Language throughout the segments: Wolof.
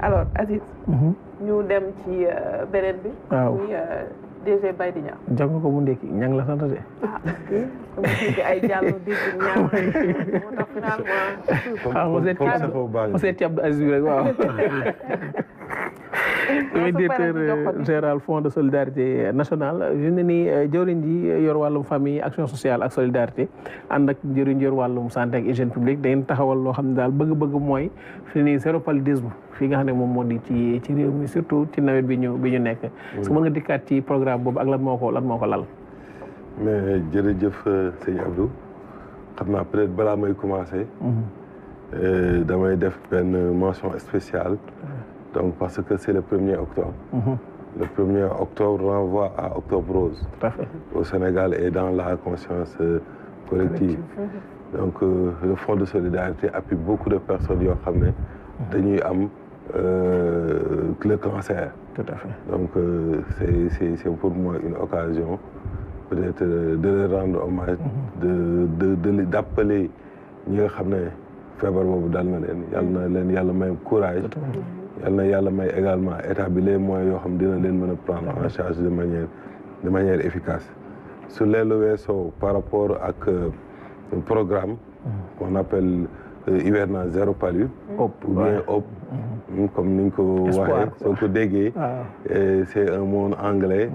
alors Aziz. ñu dem ci beneen bi. waaw muy DG Baye di Niang. jox nga ko mu ndekki ñang la sant de. ah comme que ay jàll dégg ñang moo tax finalement. mu seet ci Abdou Aziz rek waaw. directeur général fonds de solidarité nationale je ne ni jëwriñ ji yor wàllum famille action sociale ak solidarité ànd ak jëwriñ yor wàllum santé ak hygiène publique da ngeen taxawal loo xam ne daal bëgg-bëgg mooy fi ni zéro paludisme fii nga xam ne moom moo di ci réew mi surtout ci nawet bi ñu nekk. su ma nga dikkaat ci programme boobu ak lan moo ko lal. mais jërëjëf sëñ Abdou xam naa peut-être balaa may commencer. damay def benn mention spéciale. Donc, parce que c'est le 1er octobre. Le 1er octobre renvoie à Octobre Rose. Tout à fait. Au Sénégal et dans la conscience collective. Donc, le Fonds de solidarité appuie beaucoup de personnes qui ont le cancer. Tout à fait. Donc, c'est pour moi une occasion peut-être de leur rendre hommage, d'appeler ñi nga xam ne feebar boobu dal na leen yàlla may courage. yàlla may également établir les moyens yoo xam dina leen mën a prendre en charge de manière efficace su leelu weesoo par rapport ak un programme qu'on appelle hivernage zéro palu ou bien HOP comme ni ñu ko waxee soo ko déggee c'est un mot anglais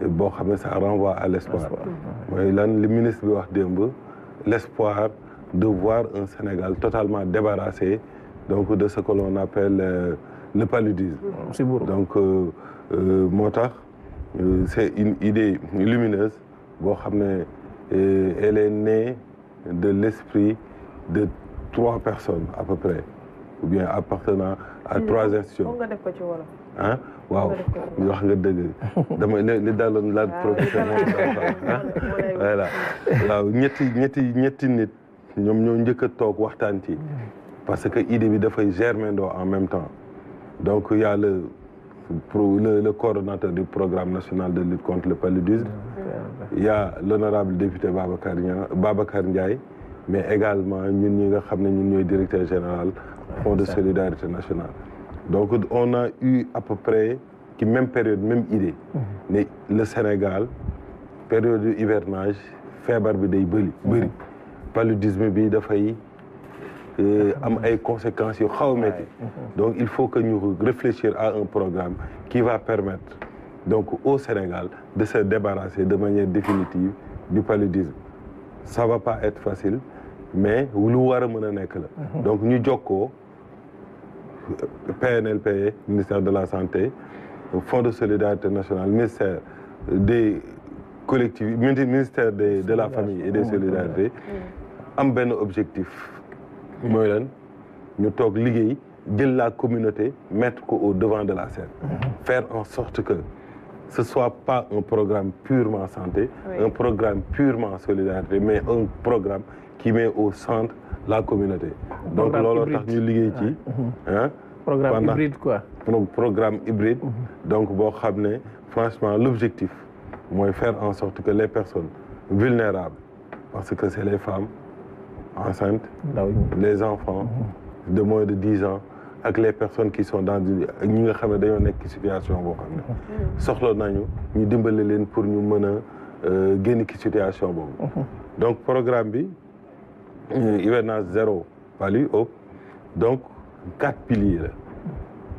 boo xam ne ça renvoie à l'espoir mooy lan li ministre bi wax démb l'espoir de voir un Sénégal totalement débarrassé donc de ce que l'on appelle le paludisme. Donc moo tax c'est une idée lumineuse boo xam ne elle est née de l'esprit de 3 personnes à peu près ou bien appartenant à 3 institutions. nga def ko ci wolof. ah waaw wax nga dëgg dama li daaloon la professeur voilà waaw ñetti nit ñoom ñoo njëkk a toog waxtaan ci parce que idée bi dafay germer en même temps donc il y a le coordonnateur du programme national de lutte contre le paludisme il y a l'honorable député Babacar Ndiaye mais également ñun ñi nga xam ne ñun ñooy directeur général Fonds de solidarité nationale donc on a eu à peu près ci même période même idée ne le Sénégal période du hivernage feebar bi day bëri paludisme bi dafay am ay conséquences yu xaw a métti donc il faut que ñu réfléchir à un programme qui va permettre donc au Sénégal de se débarrasser de manière définitive du paludisme ça va pas être facile mais lu war a mën a nekk la donc ñu jokkoo PNLP ministère de la santé Fonds de solidarité nationale ministère des collectivités ministère de la famille et des solidarités am benn objectif mooy lan ñu toog liggéey jël la communauté mettre ko au devant de la scène faire en sorte que ce soit pas un programme purement santé un programme purement solidarité mais un programme qui met au centre la communauté donc looloo tax ñu liggéey ci programme hybride quoi programme hybride donc boo xam ne franchement l'objectif mooy faire en sorte que les personnes vulnérables parce que c'est les femmes enceintes les enfants de moins de 10 ans ak les personnes qui sont dans ñi nga xam ne dañoo nekk ci situation boo xam ne soxla nañu ñu dimbale leen pour ñu mën a génn ci situation boobu donc programme bi hivernage zéro palu HOP donc 4 piliers la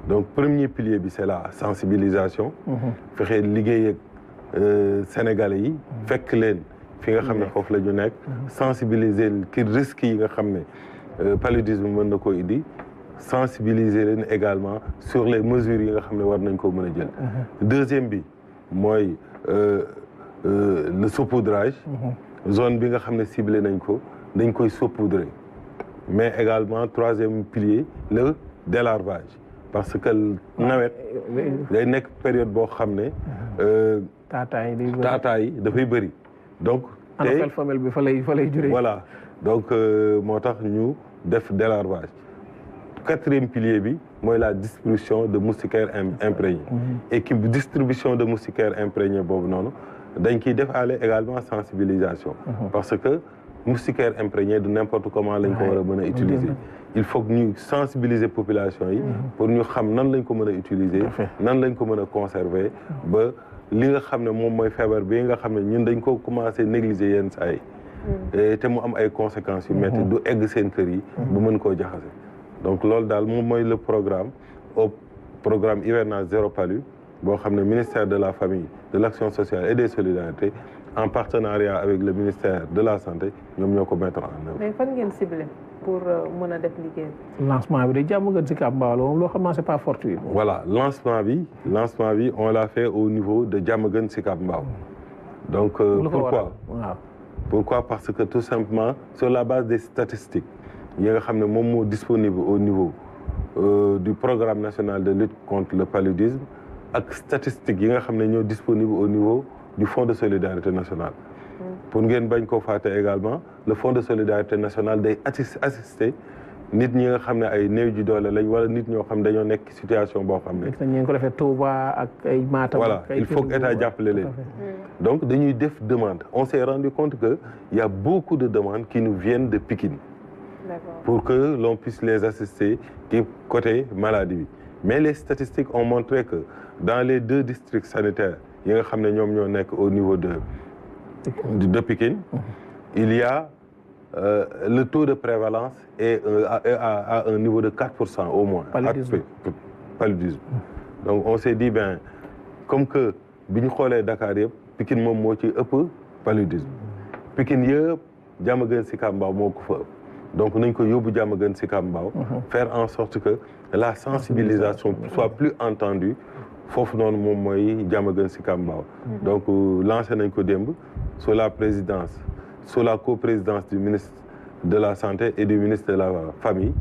donc premier pilier bi c'est la sensibilisation fexe liggéey ak Sénégalais yi fekk leen fi nga xam ne foofu la ñu nekk sensibiliser ki risques yi nga xam ne paludisme mën na ko indi sensibiliser leen également sur les mesures yi nga xam ne war nañ koo mën a jël deuxième bi mooy le saupoudrage zone bi nga xam ne ciblé nañ ko dañ koy saupoudrer mais également troisième pilier le délarvage parce que nawet day nekk période boo xam ne taataa yi dafay bëri donc anophèle femelle bi fa lay juree voilà donc moo tax ñu def délarvage 4e pilier bi mooy la distribution de moustiquaires imprégnés et qui distribution de moustiquaires imprégnés boobu noonu dañ ciy defaale également sensibilisation parce que moustiquaire imprégné de n'importe comment lañ ko war a mën a utiliser. il faut que ñu sensibiliser population yi pour ñu xam nan lañ ko mën a utiliser nan lañ ko mën a conserver ba li nga xam ne moom mooy feebar bi nga xam ne ñun dañ ko commencé négliger yenn saa yi te mu am ay conséquences yu métti du egg seen kër yi bu mën koo jaxase donc loolu daal moom mooy le programme au programme hivernage zéro palu boo xam ne ministère de la famille de l'action sociale et des solidarités en partenariat avec le ministère de la santé ñoom ñoo ko mettre en œuvre. mais fan ngeen ciblé pour mën a def liggéey lancement bi de jàmm gën si Sicap Mbao moom loo xam ne c'est pas fortuit. voilà lancement bi on l'a fait au niveau de Diamaguène Sicap Mbao. donc pourquoi pourquoi parce que tout simplement sur la base des statistiques yi nga xam ne moom moo disponible au niveau du programme national de lutte contre le paludisme ak statistiques yi nga xam ne ñoo disponible au niveau du Fonds de solidarité nationale. pour ngeen bañ koo fàtte également le Fonds de solidarité nationale day assister nit ñi nga xam ne ay néew ji doole lañ wala nit ñoo xam dañoo nekk situation boo xam ne. ñu ngi ko defee Touba ak ay Matam. voilà il faut que état jàppale leen. donc dañuy def demande on s'est rendu compte que il y a beaucoup de demandes qui nous viennent de Pikine. pour que l'on puisse les assister ci côté maladie bi mais les statistiques ont montré que dans les 2 districts sanitaires yi nga xam ne ñoom ñoo nekk au niveau de Pikine il y a le taux de prévalence est à un niveau de 4% au moins. Paludisme. Donc on s'est dit ben comme que bi ñu xoolee Dakar yëpp Pikine moom moo ci ëpp paludisme Pikine yëpp Diamaguène Sicap Mbao moo ko fa ëpp donc nañ ko yóbbu Diamaguène Sicap Mbao faire en sorte que la sensibilisation soit plus entendue foofu noonu moom mooy Diamaguène Sicap Mbao donc lancé nañ ko démb sous la présidence sous la coprésidence du ministre de la Santé et du ministre de la Famille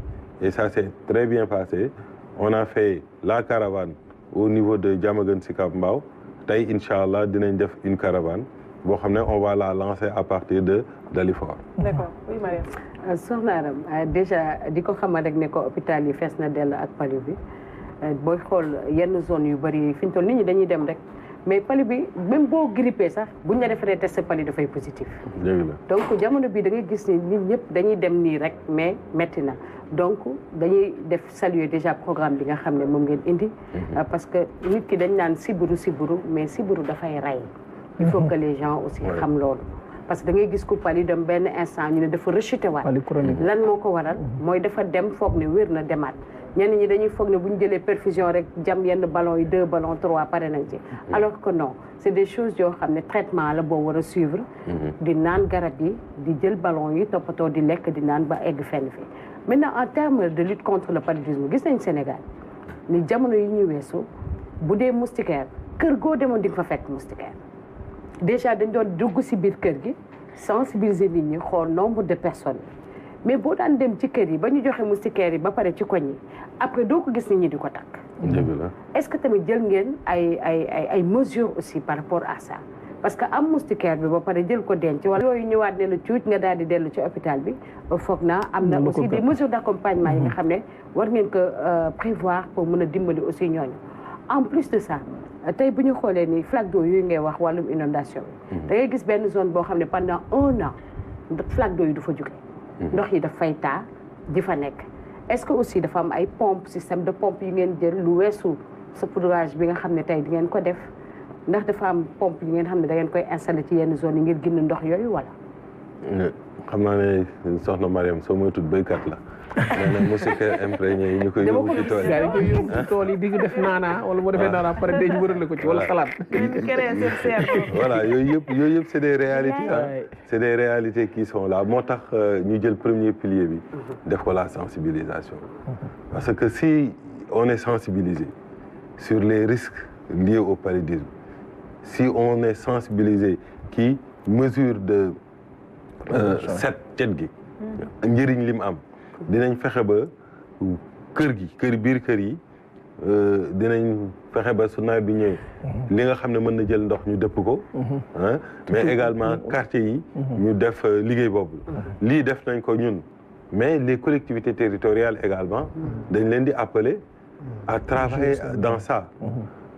et ça s'est très bien passé on a fait la caravane au niveau de Diamaguène Sicap Mbao tey incha allah dinañ def une caravane boo xam ne on va la lancer à partir de Dalifort. D'accord oui Mariam. Soxna Aram déjà di ko xamal rek ne ko hôpital yi fees na dell ak palu bi booy xool yenn zone yu bëri fi ñu toll nit ñi dañuy dem rek mais palu bi même boo grippé sax buñ la defaree test palu dafay positif. donc jamono bi da ngay gis ni nit ñëpp dañuy dem nii rek mais métti na donc dañuy def saluer déjà programme bi nga xam ne moom ngeen indi. parce que nit ki dañ naan siburu mais siburu dafay rey. il faut que les gens aussi xam loolu. parce que da ngay gis ku pali dem benn instant ñu ne dafa rechuté waat lan moo ko waral mooy dafa dem foog ne wér na demaat ñenn ñi dañuy foog ne bu ñu jëlee perfusion rek jam yenn ballons yi 2 ballons 3 pare nañ ci alors que non c'est des choses yoo xam ne traitement la boo war a suivre di naan garab yi di jël ballons yi toppatoo di lekk di naan ba egg fenn fi maintenant en termes de lutte contre le paludisme gis nañ Sénégal ni jamono yi ñu weesu bu dee moustiquaire kër goo demoon di nga fa fekk moustiquaire déjà dañ doon dugg ci biir kër gi sensibiliser nit ñi xool nombre de personnes mais boo daan dem ci kër yi ba ñu joxe moustiquaire yi ba pare ci koñ yi après doo ko gis nit ñi di ko takk. est-ce que tamit jël ngeen ay mesures aussi par rapport à ça parce que am moustiquaire bi ba pare jël ko denc wala yooyu ñëwaat ne la cuuc nga daal di dellu ci hôpital bi foog naa am na aussi des mesures d'accompagnement yi nga xam ne war ngeen ko prévoir pour mën a dimbali aussi ñooñu en plus de ça. tey bu ñu xoolee ni flaque d'eau yooyu ngay wax wàllum inondation da ngay gis benn zone boo xam ne pendant 1 an flaque d'eau yi du fa jóge ndox yi daf fay taa di fa nekk est-ce que aussi dafa am ay pompe système de pompe yi ngeen jël lu weesu saupoudrage bi nga xam ne tey di ngeen ko def ndax dafa am pompe yi ngeen xam ne da ngeen koy installer ci yenn zone yi ngir génn ndox yooyu wala xam naa ne soxna Mariam soo moytuwul béykat la nee na moustiquaire imprégné yi ñu koy yóbbu ci tool yi. yaa ngi koy yóbbu ci tool yi di nga def naanaa wala boo defee naanaa pare dañu wërale ko ci wala salaat. voilà yooyu yëpp c'est des réalités c'est des réalités qui sont là moo tax ñu jël premier pilier bi def ko la sensibilisation parce que si on est sensibilisé sur les risques liés au paludisme si on est sensibilisé qui mesure de cet gi njëriñ li mu am dinañ fexe ba biir kër yi dinañ fexe ba su nawet bi ñëwee li nga xam ne mën na jël ndox ñu dëpp ko mais également quartier yi ñu def liggéey boobu lii def nañ ko ñun mais les collectivités territoriales également dañ leen di appeler à travailler dans ça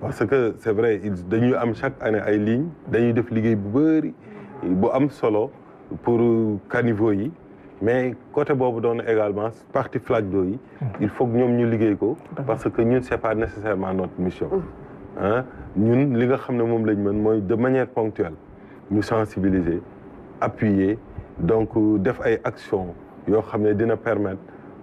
parce que c'est vrai dañuy am chaque année ay lignes dañuy def liggéey bu bëri bu am solo pour caniveau yi mais côté boobu doon également partie flaque d'eau yi il faut que ñoom ñu liggéey ko parce que ñun c'est pas nécessairement notre mission ah ñun li nga xam ne moom lañ mën mooy de manière ponctuelle ñu sensibiliser appuyer donc def ay actions yoo xam ne dina permettre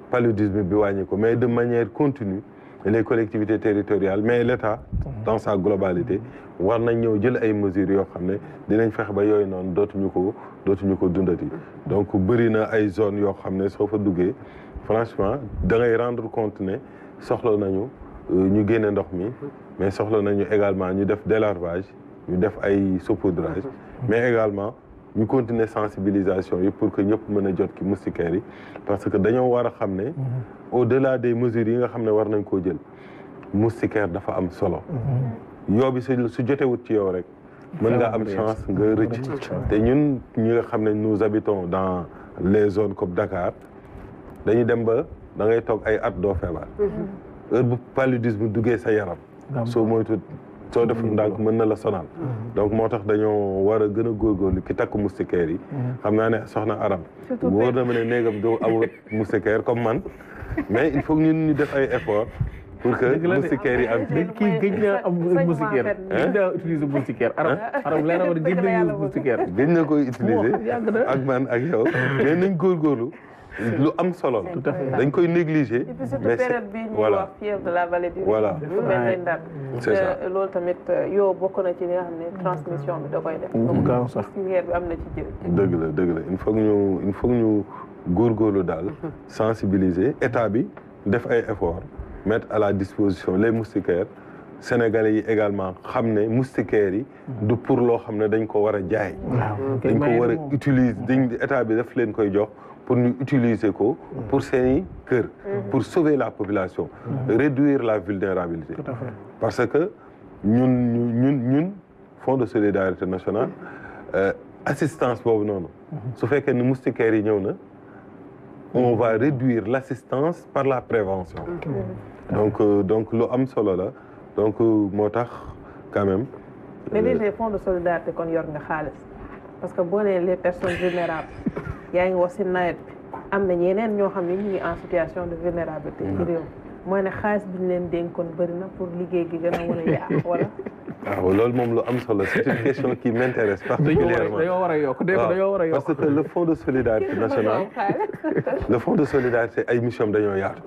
paludisme bi wàññi ko mais de manière continue les collectivités territoriales mais l'État dans sa globalité war nañ ñëw jël ay mesures yoo xam ne dinañ fexe ba yooyu noonu dootuñu ko dundati donc bëri na ay zones yoo xam ne soo fa duggee franchement da ngay rendre compte ne soxla nañu ñu génne ndox mi mais soxla nañu également ñu def délarvage ñu def ay saupoudrage mais également ñu continuer sensibilisation yi pour que ñëpp mën a jot ki moustiquaires yi parce que dañoo war a xam ne au-delà des mesures yi nga xam ne war nañ koo jël moustiquaire dafa am solo yoo bi su jotewut ci yow rek mën nga am chance nga rëcc te ñun ñi nga xam ne nous habitons dans les zones comme Dakar dañuy dem ba da ngay toog ay at doo feebar heure bu paludisme duggee sa yaram soo moytu soo deful ndànk mën na la sonal donc moo tax dañoo war a gën a góorgóorlu ki takk moustiquaire yi xam naa ne soxna Aram wóor na ma ne néegam doo amul moustiquaire comme man mais il faut ñun ñu def ay effort pour que moustiquaire yi am kii gëj na am moustiquaire gëj na utiliser moustiquaire aram leena war gëj na use moustiquaire gëj na koy utiliser ak man ak yow mais nañ góorgóorlu lu am solo la dañ koy négliger mais période bi ñuy wax fièvre de la vallée du Rift voilà mel ni Ndar loolu tamit yow bokk na ci li nga xam ne transmission bi da koy def gaaw sax moustiquaire bi am na ci jël dëgg la il faut ñu góorgóorlu daal sensibiliser état bi def ay efforts mettre à la disposition les moustiquaires sénégalais yi également xam ne moustiquaires yi du pour loo xam ne dañ ko war a jaay dañ ko war a utiliser état bi daf leen koy jox pour ñu utiliser ko pour seeni kër pour sauver la population réduire la vulnérabilité parce que ñun Fonds de solidarité nationale assistance boobu noonu su fekkee ne moustiquaires yi ñëw na on va réduire l'assistance par la prévention donc lu am solo la donc moo tax quand même mais les fonds de solidarité kon yor nga xaalis parce que boo nee les personnes vulnérables yaa ngi wax si nawet bi am na ñeneen ñoo xam ne ñu ngi en situation de vulnérabilité ci réew mooy ne xaalis bi ñu leen dénkoon bëri na pour liggéey gi gën a mën a yaatu wala waaw loolu moom lu am solo c'est une question qui m'intéresse particulièrement dañoo war a yokk parce que le fonds de solidarité nationale le fonds de solidarité ay mission dañoo yaatu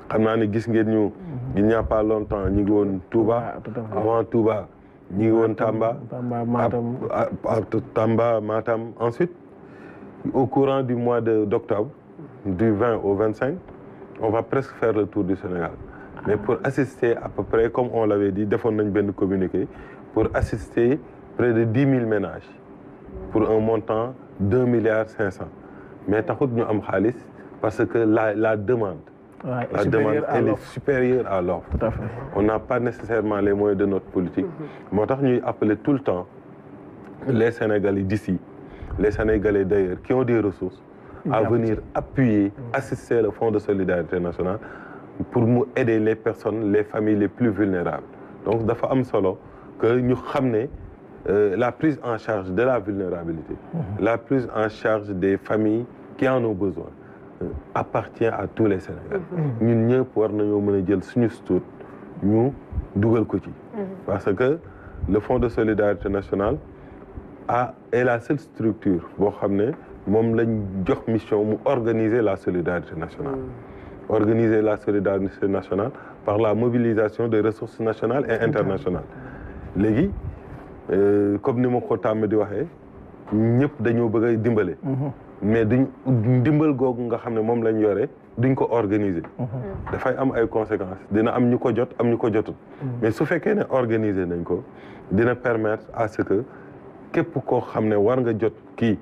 xam naa ne gis ngeen ñu il n'y a pas longtemps ñi ngi woon Touba avant Touba ñi ngi woon Tamba Matam ensuite au courant du mois d'octobre du 20 au 25 on va presque faire le tour du Sénégal mais pour assister à peu près comme on l'avait dit defoon nañ benn communiqué pour assister près de 10 000 ménages pour un montant 2,5 milliards mais taxut ñu am xaalis parce que la demande elle est supérieure à l'offre on n'a pas nécessairement les moyens de notre politique moo tax ñuy appeler tout le temps les Sénégalais d'ici les Sénégalais d'ailleurs qui ont des ressources à venir appuyer assister le Fonds de solidarité nationale pour mu aider les personnes les familles les plus vulnérables donc dafa am solo que ñu xam ne la prise en charge de la vulnérabilité la prise en charge des familles qui en ont besoin appartient à tous les Sénégalais ñun ñëpp war nañoo mën a jël suñu stuut ñu dugal ko ci parce que le Fonds de solidarité nationale est la seule structure boo xam ne moom lañ jox mission mu organiser la solidarité nationale organiser la solidarité nationale par la mobilisation des ressources nationales et internationales léegi comme ni ma ko tàmm di waxee ñëpp dañoo bëgg a dimbale mais duñ dimbal googu nga xam ne moom lañ yore duñ ko organiser dafay am ay conséquences dina am ñu ko jot am ñu ko jotul mais su fekkee ne organiser nañ ko dina permettre à ce que képp koo xam ne war nga jot kii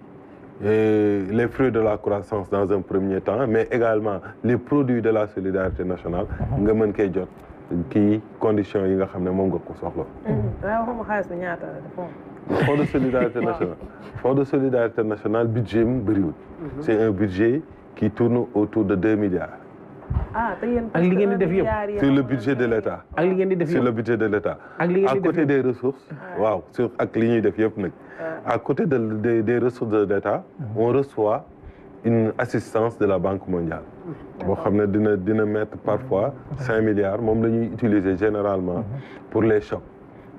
les fruits de la croissance dans un premier temps mais également les produits de la solidarité nationale nga mën koy jot kii conditions yi nga xam ne moom nga ko soxla. waaw waxuma xaalis bi ñaata la Fonds de solidarité nationale Fonds de solidarité nationale budget mu bëriwul c'est un budget qui tourne autour de 2 milliards ak li ngeen di def yëpp sur le budget de l'État. ak li ngeen di def sur le budget de l'État. ak li ngeen di def à côté des ressources. waaw sur ak li ñuy def yëpp nag. à côté des ressources de l'État. on reçoit une assistance de la Banque mondiale. boo xam ne dina mettre parfois 5 milliards moom la ñuy utiliser généralement pour les chocs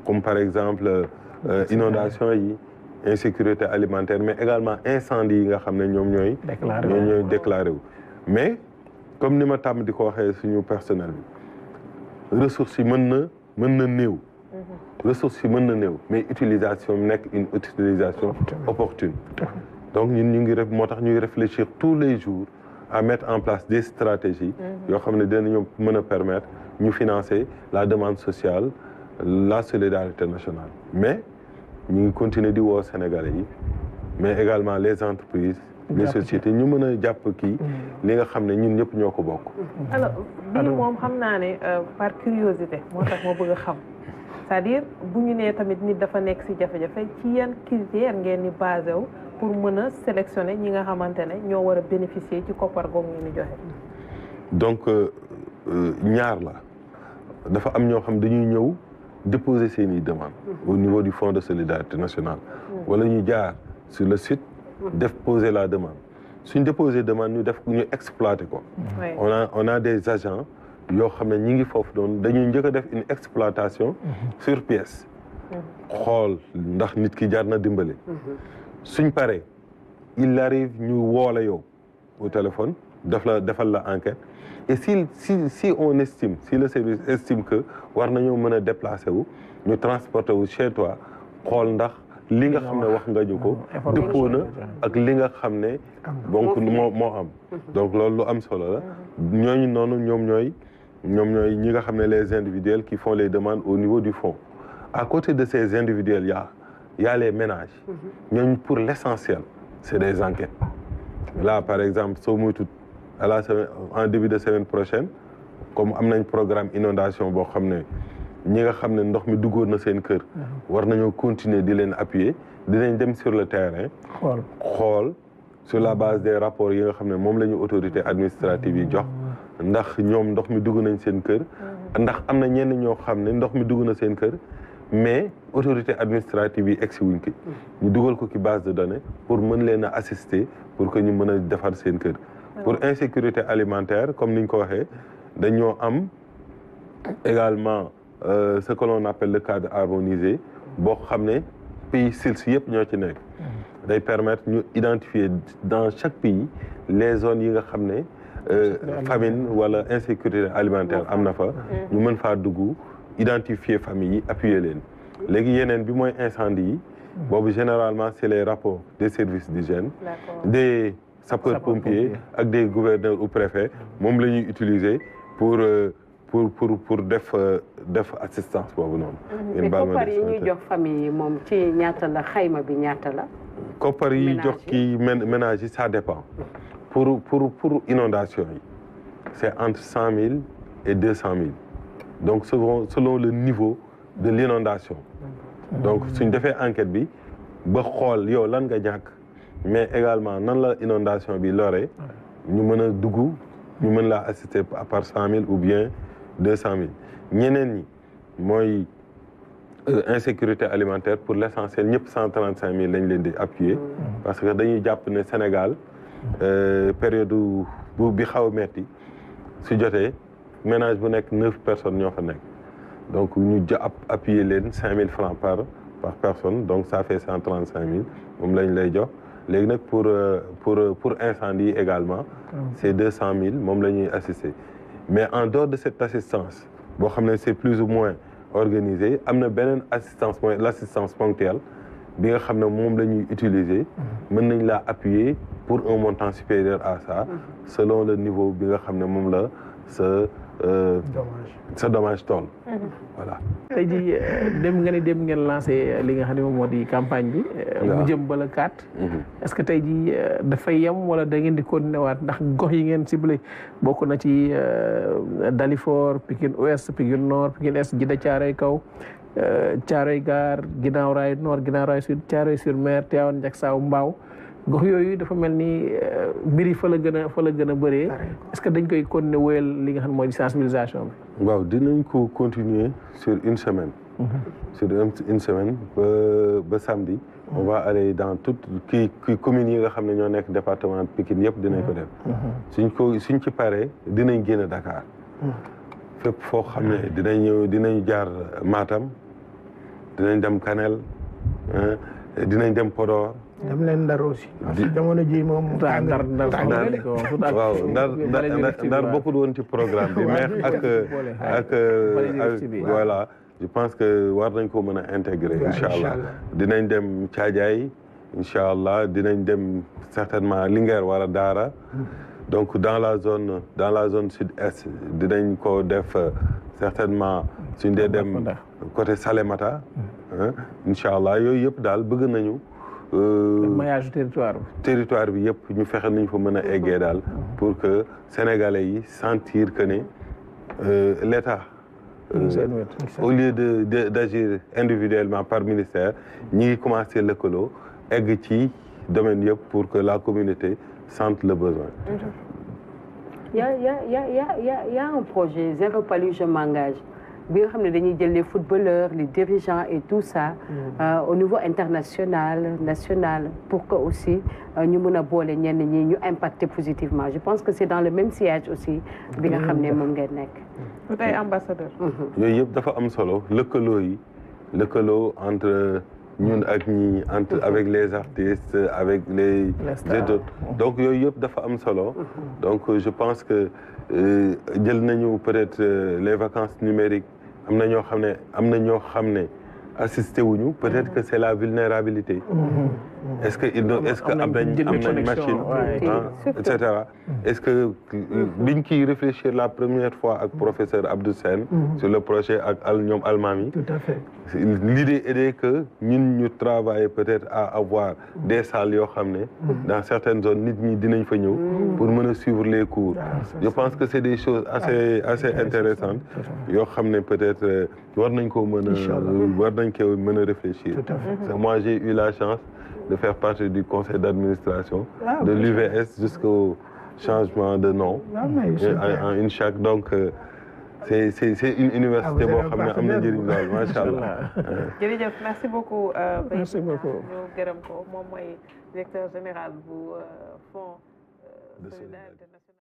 comme par exemple inondation yi insécurité alimentaire mais également incendie yi nga xam ne ñoom ñooy déclaré wu mais comme ni ma tàmm di ko waxee suñu personnel bi ressources yi mën na néew ressources yi mën na néew mais utilisation nekk une utilisation opportune donc ñun ñu ngi moo tax ñuy réfléchir tous les jours à mettre en place des stratégies yoo xam ne dinañu mën a permettre ñu financer la demande sociale la solidarité nationale mais ñu ngi continuer di woo Sénégalais yi mais également les entreprises les sociétés ñu mën a jàpp kii li nga xam ne ñun ñëpp ñoo ko bokk alors bii moom xam naa ne par curiosité moo tax ma bëgg a xam c'est-à-dire bu ñu nee tamit nit dafa nekk ci jafe-jafe ci yan critères ngeen ni basé wu pour mën a sélectionner ñi nga xamante ne ñoo war a bénéficier ci koppar googu ngeen di joxe. donc ñaar la dafa am ñoo xam dañuy ñëw déposer seeni demande au niveau du Fonds de solidarité nationale wala ñu jaar sur le site def poser la demande suñ déposer demande ñu exploiter ko on a des agents yoo xam ne ñi ngi foofu doon dañuy njëkk a def une exploitation sur pièce xool ndax nit ki jaar na dimbale suñ paree il arrive ñu woo la yow au téléphone defal la enquête et si on estime si le service estime que war nañoo mën a déplacer wu ñu transporter wu chez toi xool ndax li nga xam ne wax nga ñu ko dëppoo na ak li nga xam ne donc moo am donc loolu lu am solo la ñooñu noonu ñoom ñooy ñi nga xam ne les individuels qui font les demandes au niveau du fonds à côté de ces individuels il y a les ménages ñooñu pour l'essentiel c'est des enquêtes là par exemple soo muy tut à la semaine en début de semaine prochaine comme am nañ programme inondation boo xam ne ñi nga xam ne ndox mi duggoon na seen kër war nañoo continuer di leen appuyer dinañ dem sur le terrain xool sur la base des rapports yi nga xam ne moom la ñu autorité administrative yi jox ndax ñoom ndox mi dugg nañ seen kër ndax am na ñenn ñoo xam ne ndox mi dugg na seen kër mais autorité administrative yi egsi wuñ ki ñu dugal ko ci base de données pour mën leen a assister pour que ñu mën a defar seen kër pour insécurité alimentaire comme ni ñu ko waxee dañoo am également ce que l'on appelle le cadre harmonisé boo xam ne pays SILS yëpp ñoo ci nekk day permettre ñu identifier dans chaque pays les zones yi nga xam ne famine wala insécurité alimentaire am na fa ñu mën faa dugg identifier famille yi appuyer leen léegi yeneen bi mooy incendie yi boobu généralement c'est les rapports des services d'hygiène des sapeurs-pompiers ak des gouverneurs ou préfets moom la ñuy utiliser pour def assistance boobu noonu. mais koppar yi ñuy jox famille yi moom ci ñaata la xayma bi ñaata la. koppar yi jox kii ménage yi ça dépend pour inondation yi c'est entre 100 000 et 200 000 donc selon le niveau de l'inondation donc suñ defee enquête bi ba xool yow lan nga ñàkk mais également nan la inondation bi loree ñu mën a dugg ñu mën laa assister à part 100 000 ou bien 200 000 ñeneen ñi mooy insécurité alimentaire pour l'essentiel ñëpp 135 000 lañ leen di appuyer parce que dañuy jàpp ne Sénégal période bi xaw a metti su jotee ménage bu nekk 9 personnes ñoo fa nekk donc ñu appuyer leen 5 000 francs par personne donc ça fait 135 000 moom lañ lay jox léegi nag pour incendie également c'est 200 000 moom la ñuy assister mais en dehors de cette assistance boo xam ne c'est plus ou moins organisé am na beneen assistance mooy l'assistance ponctuelle bi nga xam ne moom la ñuy utiliser mën nañ laa appuyer pour un montant supérieur à ça selon le niveau bi nga xam ne moom la sa dommage tool voilà tey jii dem ngeen lancé li nga xam ne moom moo di campagne bi mu jëm bala 4 est-ce que tey jii dafay yem wala da ngeen di continuer waat ndax gox yi ngeen ciblé bokk na ci Dalifort Pikine Ouest Pikine Nord Pikine Est Djiddah Thiaroye Kaw Thiaroye Gare Guinaw Rail Nord Guinaw Rail Sud Thiaroye sur Mer Tivaouane Diacksao Mbao gox yooyu dafa mel ni mbir yi fa la gën a bëree. est-ce que dañ koy continuer wéyal li nga xam mooy sensibilisation bi. waaw dinañ ko continuer sur une semaine. sur une semaine ba samedi. on va aller dans toute kii communes yi nga xam ne ñoo nekk département Pikine yëpp dinañ ko def. suñ ci paree dinañ génn Dakar. fépp foo xam ne dinañ jaar Matam dinañ dem Kanel dinañ dem Podor. dem leen Ndar aussi. jamono ji moom. waaw Ndar bokkul woon ci programme bi mais ak voilà je pense que war nañ ko mën a intégrer incha allah dinañ dem Thiadiaye incha allah dinañ dem certainement Linguère wala Daara donc dans la zone sud-est dinañ ko def certainement suñ dee dem côté Salémata incha allah yooyu yëpp daal bëgg nañu maillage territoire bi yëpp ñu fexe nañu fa mën a eggee daal pour que sénégalais yi sentir que ne l'État au lieu d'agir individuellement par ministère ñi ngi commencé lëkkaloo egg ci domaine yëpp pour que la communauté sente le besoin. Il y a un projet Zéro Palu je m'engage bi nga xam ne dañuy jël les footballeurs les dirigeants et tout ça au niveau international national pour que aussi ñu mën a boole ñenn ñi ñu impacter positivement je pense que c'est dans le même sillage aussi bi nga xam ne moom ngeen nekk. tout ay ambassadeur. yooyu yëpp dafa am solo lëkkaloo entre ñun ak ñi avec les artistes avec les autres donc yooyu yëpp dafa am solo donc je pense que jël nañu peut-être les vacances numériques am na ñoo xam ne assisté wuñu peut-être que c'est la vulnérabilité est-ce que am nañ machine et cetera est-ce que biñ kiy réfléchir la première fois ak professeur Abdou Sène sur le projet ak ñoom Almami tout à fait l'idée est que ñun ñu travailler peut-être à avoir des salles yoo xam ne dans certaines zones nit ñi dinañ fa ñëw pour mën a suivre les cours je pense que c'est des choses assez intéressantes yoo xam ne peut-être war nañ ko mën a réfléchir moi j'ai eu la chance de faire partie du conseil d'administration de l'UVS jusqu'au changement de nom en INCHAC donc c'est une université boo xam ne am na njëriñ lool macha allah. jërëjëf merci beaucoup. merci beaucoup ñu gërëm ko moom mooy directeur général bu fonds solidarité